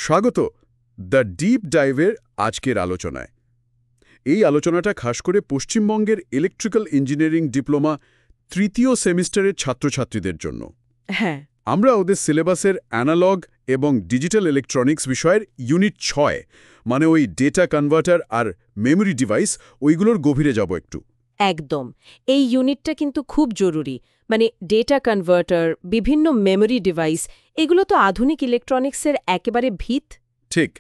স্বাগত the deep ডাইভের আজকের আলোচনায়। এই আলোচনাটা খাস করে পশ্চিমবঙ্গের ইলেকট্রিক্যাল ইঞ্জিনিয়ারিং ডিপ্লোমা তৃতীয় সেমিস্টারের ছাত্রছাত্রীদের জন্য। হ্যাঁ, আমরা ওদের সিলেবাসের অ্যানালগ এবং ডিজিটাল ইলেকট্রনিক্স বিষয়ের ইউনিট 6 মানে ওই ডেটা কনভার্টার আর মেমোরি ডিভাইস ওইগুলোর গভীরে যাব একটু। একদম। এই ইউনিটটা কিন্তু খুব জরুরি। মানে ডেটা কনভার্টার, বিভিন্ন মেমোরি ডিভাইস, এগুলো তো আধুনিক ইলেকট্রনিক্সের একেবারে ভিত। ঠিক,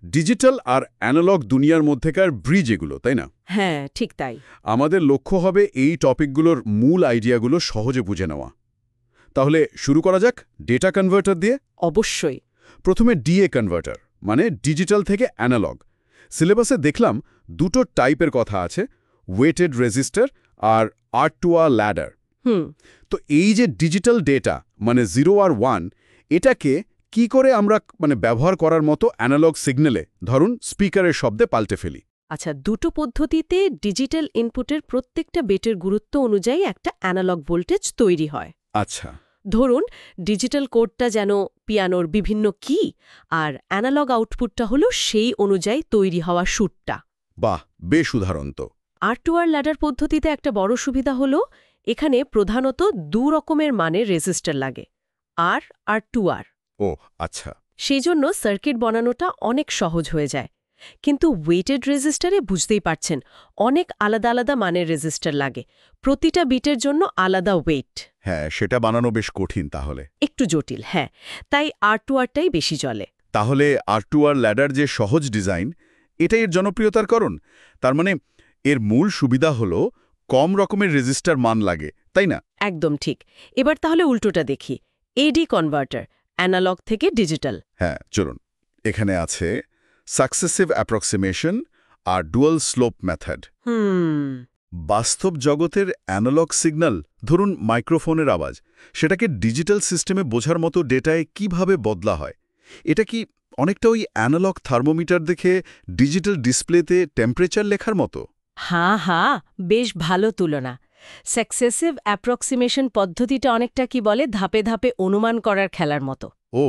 ডিজিটাল আর অ্যানালগ দুনিয়ার মধ্যেকার ব্রিজ এগুলো, তাই না? হ্যাঁ, ঠিক তাই। আমাদের লক্ষ্য হবে এই টপিকগুলোর মূল আইডিয়াগুলো সহজে বুঝে নেওয়া। তাহলে শুরু করা যাক ডেটা কনভার্টার দিয়ে। অবশ্যই। প্রথমে ডিএ কনভার্টার মানে ডিজিটাল থেকে অ্যানালগ। সিলেবাসে দেখলাম দুটো টাইপের কথা আছে, ওয়েটেড রেজিস্টার আর আর-টু-আর ল্যাডার। তো এই যে ডিজিটাল ডেটা মানে 0 আর 1, এটাকে কি করে আমরা ব্যবহার করার মতো অ্যানালগ সিগন্যালে, ধরুন স্পিকারের শব্দে পাল্টে ফেলি? আচ্ছা, দুটো পদ্ধতিতে ডিজিটাল ইনপুটের প্রত্যেকটা বিটের গুরুত্ব অনুযায়ী একটা অ্যানালগ ভোল্টেজ তৈরি হয়। আচ্ছা, ধরুন ডিজিটাল কোডটা যেন পিয়ানোর বিভিন্ন কি, আর অ্যানালগ আউটপুটটা হলো সেই অনুযায়ী তৈরি হওয়া সুরটা। বাহ, বেশ উদাহরণ তো। আর-টু-আর ল্যাডার পদ্ধতিতে একটা বড় সুবিধা হলো এখানে প্রধানত দু রকমের মানের রেজিস্টার লাগে, আর টু আর। ও আচ্ছা। সেই জন্য সার্কিট বানানোটা অনেক সহজ হয়ে যায়। কিন্তু ওয়েটেড রেজিস্টারে বুঝতেই পারছেন অনেক আলাদা আলাদা মানের রেজিস্টার লাগে, প্রতিটা বিটের জন্য আলাদা ওয়েট। হ্যাঁ, সেটা বানানো বেশ কঠিন তাহলে। একটু জটিল, হ্যাঁ। তাই আর-টু-আরটাই বেশি চলে। তাহলে আর-টু-আর ল্যাডার যে সহজ ডিজাইন, এটাই এর জনপ্রিয়তার কারণ। তার মানে এর মূল সুবিধা হলো কম রকমের রেজিস্টার মান লাগে, তাই না? একদম ঠিক। এবার তাহলে উল্টোটা দেখি, এডি কনভার্টার, অ্যানালগ থেকে ডিজিটাল। হ্যাঁ, চলুন। এখানে আছে সাকসেসিভ অ্যাপ্রক্সিমেশন আর ডুয়াল স্লোপ মেথড। বাস্তব জগতের অ্যানালগ সিগন্যাল, ধরুন মাইক্রোফোনের আওয়াজ, সেটাকে ডিজিটাল সিস্টেমে বোঝার মতো ডেটায় কিভাবে বদলা হয়। এটা কি অনেকটা ওই অ্যানালগ থার্মোমিটার দেখে ডিজিটাল ডিসপ্লেতে টেম্পারেচার লেখার মতো? হ্যাঁ, বেশ ভালো তুলনা। সাকসেসিভ অ্যাপ্রক্সিমেশন পদ্ধতিটা অনেকটা কি বলে ধাপে ধাপে অনুমান করার খেলার মতো। ও,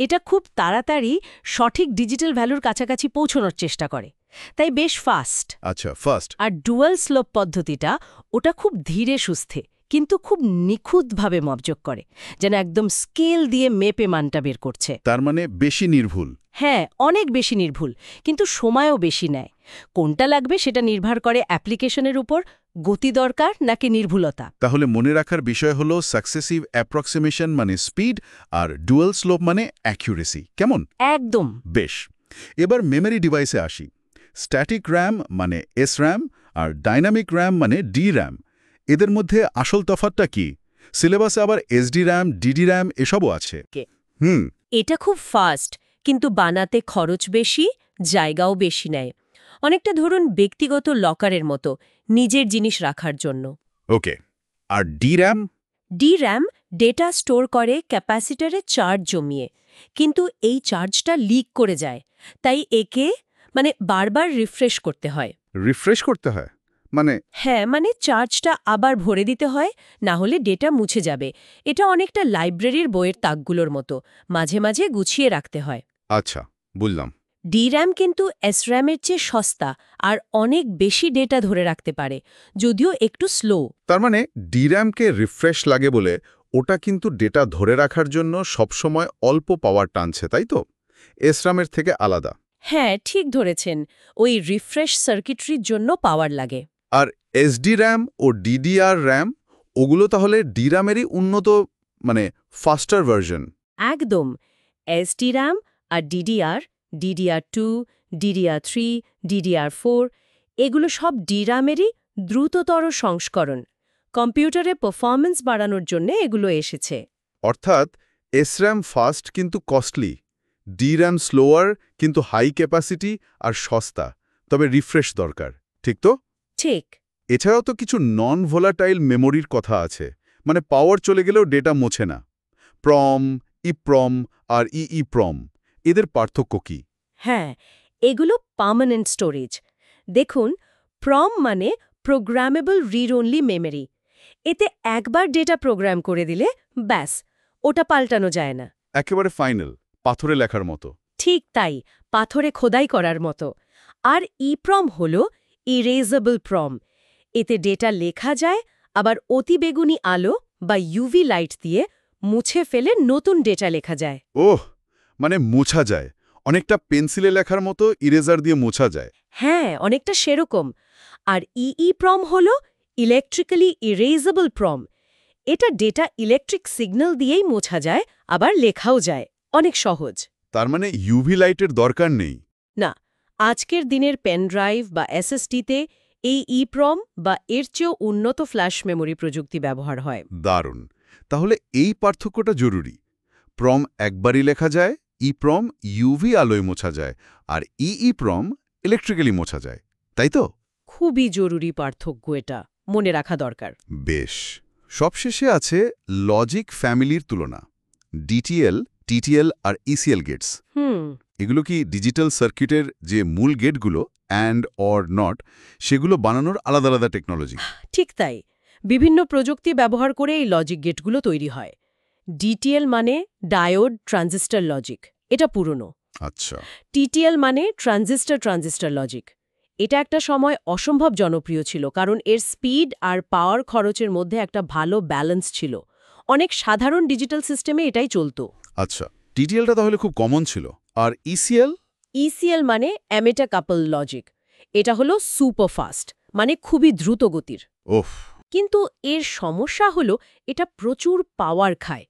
এটা খুব তাড়াতাড়ি সঠিক ডিজিটাল ভ্যালুর কাছাকাছি পৌঁছানোর চেষ্টা করে, তাই বেশ ফাস্ট। আচ্ছা, ফার্স্ট। আর ডুয়াল স্লোপ পদ্ধতিটা ওটা খুব ধীরে সুস্থে কিন্তু খুব নিখুঁতভাবে মপযোগ করে, যেন একদম স্কেল দিয়ে মেপে মানটা বের করছে। তার মানে বেশি নির্ভুল। হ্যাঁ, অনেক বেশি নির্ভুল, কিন্তু সময়ও বেশি নেয়। কোনটা লাগবে সেটা নির্ভর করে অ্যাপ্লিকেশনের উপর, গতি দরকার নাকি নির্ভুলতা। তাহলে মনে রাখার বিষয় হলো সাকসেসিভ অ্যাপ্রক্সিমেশন মানে স্পিড আর ডুয়াল স্লোপ মানে অ্যাকিউরেসি। কেমন? একদম। বেশ। এবার মেমরি ডিভাইসে আসি। স্ট্যাটিক র্যাম মানে SRAM আর ডাইনামিক র্যাম মানে DRAM। এদের মধ্যে আসল তফাৎটা কি? সিলেবাসে আবার SDRAM, DDRAM এসবও আছে। এটা খুব ফাস্ট, কিন্তু বানাতে খরচ বেশি, জায়গাও বেশি নেয়। অনেকটা ধরুন ব্যক্তিগত লকারের মতো, নিজের জিনিস রাখার জন্য। ওকে। আর DRAM? DRAM ডেটা স্টোর করে ক্যাপাসিটরে চার্জ জমিয়ে, কিন্তু এই চার্জটা লিক করে যায়, তাই একে বারবার রিফ্রেশ করতে হয়। রিফ্রেশ করতে হয় মানে? হ্যাঁ, চার্জটা আবার ভরে দিতে হয়, না হলে ডেটা মুছে যাবে। এটা অনেকটা লাইব্রেরির বইয়ের তাকগুলোর মতো, মাঝে মাঝে গুছিয়ে রাখতে হয়। আচ্ছা, বুঝলাম। DRAM কিন্তু SRAM-এর চেয়ে সস্তা আর অনেক বেশি ডেটা ধরে রাখতে পারে, যদিও একটু স্লো। তার মানে DRAM-কে রিফ্রেশ লাগে বলে ওটা কিন্তু ডেটা ধরে রাখার জন্য সবসময় অল্প পাওয়ার টানছে, তাই তো? SRAM-এর থেকে আলাদা। হ্যাঁ, ঠিক ধরেছেন। ওই রিফ্রেশ সার্কিটরির জন্য পাওয়ার লাগে। আর SDRAM ও DDR-RAM ওগুলো তাহলে DRAM-এরই উন্নত ফাস্টার ভার্সন। একদম। SDRAM আর DDR2, DDR3, DDR4 এগুলো সব DRAM-এরই দ্রুততর সংস্করণ। কম্পিউটারে পারফরম্যান্স বাড়ানোর জন্য এগুলো এসেছে। অর্থাৎ SRAM ফাস্ট কিন্তু কস্টলি, DRAM স্লোয়ার কিন্তু হাই ক্যাপাসিটি আর সস্তা, তবে রিফ্রেশ দরকার, ঠিক তো? ঠিক। এছাড়াও তো কিছু নন ভোলাটাইল মেমোরির কথা আছে, পাওয়ার চলে গেলেও ডেটা মোছে না। প্রম, ইপ্রম আর ইইপ্রম, এদের পার্থক্য কি? হ্যাঁ, এগুলো পার্মানেন্ট স্টোরেজ। দেখুন, প্রম মানে প্রোগ্রামেবল রিড অনলি মেমোরি। এতে একবার ডেটা প্রোগ্রাম করে দিলে ব্যাস, ওটা পাল্টানো যায় না। একেবারে ফাইনাল, পাথরে লেখার মতো। ঠিক তাই, পাথরে খোদাই করার মতো। আর ইপ্রম হল ইরেজেবল প্রম। এতে ডেটা লেখা যায়, আবার অতিবেগুনি আলো বা ইউভি লাইট দিয়ে মুছে ফেলে নতুন ডেটা লেখা যায়। ওহ, মানে মোছা যায়, অনেকটা পেন্সিলে লেখার মতো ইরেজার দিয়ে মোছা যায়। হ্যাঁ, অনেকটা সেরকম। আর ইপ্রম হল ইলেকট্রিক্যালি ইরেজেবল প্রম। এটা ডেটা ইলেকট্রিক সিগন্যাল দিয়েই মোছা যায়, আবার লেখাও যায়। অনেক সহজ। তার মানে ইউভি লাইটের দরকার নেই। না, আজকের দিনের পেন ড্রাইভ বা এসএসডিতে এই ইপ্রম বা এর চেয়েও উন্নত ফ্ল্যাশ মেমোরি প্রযুক্তি ব্যবহার হয়। দারুণ। তাহলে এই পার্থক্যটা জরুরি। প্রম একবারই লেখা যায়, ইপ্রম ইউভি আলোয় মোছা যায়, আর ইপ্রম ইলেকট্রিক্যালি মোছা যায়, তাই তো? খুবই জরুরি পার্থক্য, এটা মনে রাখা দরকার। বেশ। সবশেষে আছে লজিক ফ্যামিলির তুলনা। ডিটিএল, টিটিএল আর ইসিএল গেটস। এগুলো কি ডিজিটাল সার্কিটের যে মূল গেটগুলো, অ্যান্ড অর নট, সেগুলো বানানোর আলাদা আলাদা টেকনোলজি? ঠিক তাই। বিভিন্ন প্রযুক্তি ব্যবহার করে এই লজিক গেটগুলো তৈরি হয়। ডিটিএল মানে ডায়োড ট্রানজিস্টর লজিক, এটা পুরনো। আচ্ছা। টিটিএল মানে ট্রানজিস্টর লজিক। এটা একটা সময় অসম্ভব জনপ্রিয় ছিল, কারণ এর স্পিড আর পাওয়ার খরচের মধ্যে একটা ভালো ব্যালেন্স ছিল। অনেক সাধারণ ডিজিটাল সিস্টেমে এটাই চলতো। আচ্ছা, টিটিএলটা তাহলে খুব কমন ছিল। আর ইসিএল? ইসিএল মানে অ্যামেটা কাপল লজিক। এটা হলো সুপারফাস্ট, মানে খুবই দ্রুত গতির। ওহ। কিন্তু এর সমস্যা হলো এটা প্রচুর পাওয়ার খায়।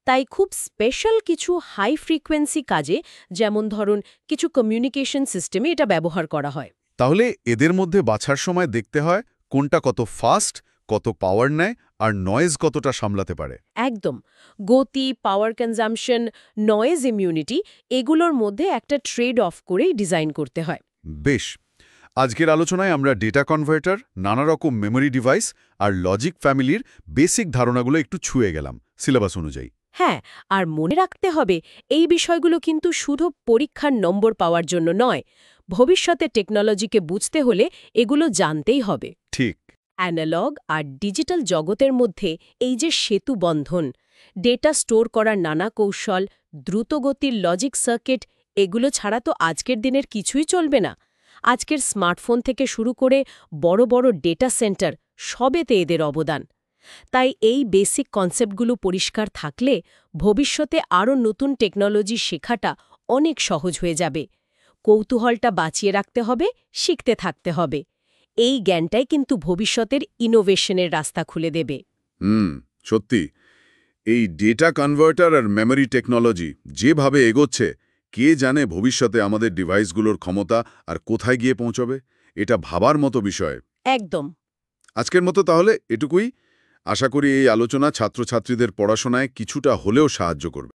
তাই খুব স্পেশাল কিছু হাই ফ্রিকোয়েন্সি কাজে, যেমন ধরুন কিছু কমিউনিকেশন সিস্টেমে এটা ব্যবহার করা হয়। তাহলে এদের মধ্যে বাছার সময় দেখতে হয় কোনটা কত ফাস্ট, কত পাওয়ার নেয়, আর নয়েজ কতটা সামলাতে পারে। একদম। গতি, পাওয়ার কনজাম্পশন, নয়েজ ইমিউনিটি, এগুলোর মধ্যে একটা ট্রেড অফ করেই ডিজাইন করতে হয়। বেশ। আজকের আলোচনায় আমরা ডেটা কনভার্টার, নানা রকম মেমোরি ডিভাইস আর লজিক ফ্যামিলির বেসিক ধারণাগুলো একটু ছুঁয়ে গেলাম সিলেবাস অনুযায়ী। হ্যাঁ, আর মনে রাখতে হবে এই বিষয়গুলো কিন্তু শুধু পরীক্ষার নম্বর পাওয়ার জন্য নয়। ভবিষ্যতে টেকনোলজিকে বুঝতে হলে এগুলো জানতেই হবে। ঠিক। অ্যানালগ আর ডিজিটাল জগতের মধ্যে এই যে সেতু বন্ধন, ডেটা স্টোর করার নানা কৌশল, দ্রুতগতির লজিক সার্কিট, এগুলো ছাড়া তো আজকের দিনের কিছুই চলবে না। আজকের স্মার্টফোন থেকে শুরু করে বড় বড় ডেটা সেন্টার, সবেতে এদের অবদান। তাই এই বেসিক কনসেপ্টগুলো পরিষ্কার থাকলে ভবিষ্যতে আরও নতুন টেকনোলজি শেখাটা অনেক সহজ হয়ে যাবে। কৌতূহলটা বাঁচিয়ে রাখতে হবে, শিখতে থাকতে হবে। এই জ্ঞানটাই কিন্তু ভবিষ্যতের ইনোভেশনের রাস্তা খুলে দেবে। সত্যি। এই ডেটা কনভার্টার আর মেমোরি টেকনোলজি যেভাবে এগোচ্ছে, কে জানে ভবিষ্যতে আমাদের ডিভাইসগুলোর ক্ষমতা আর কোথায় গিয়ে পৌঁছবে। এটা ভাবার মতো বিষয়। একদম। আজকের মতো তাহলে এটুকুই। আশা করি এই আলোচনা ছাত্রছাত্রীদের পড়াশোনায় কিছুটা হলেও সাহায্য করবে।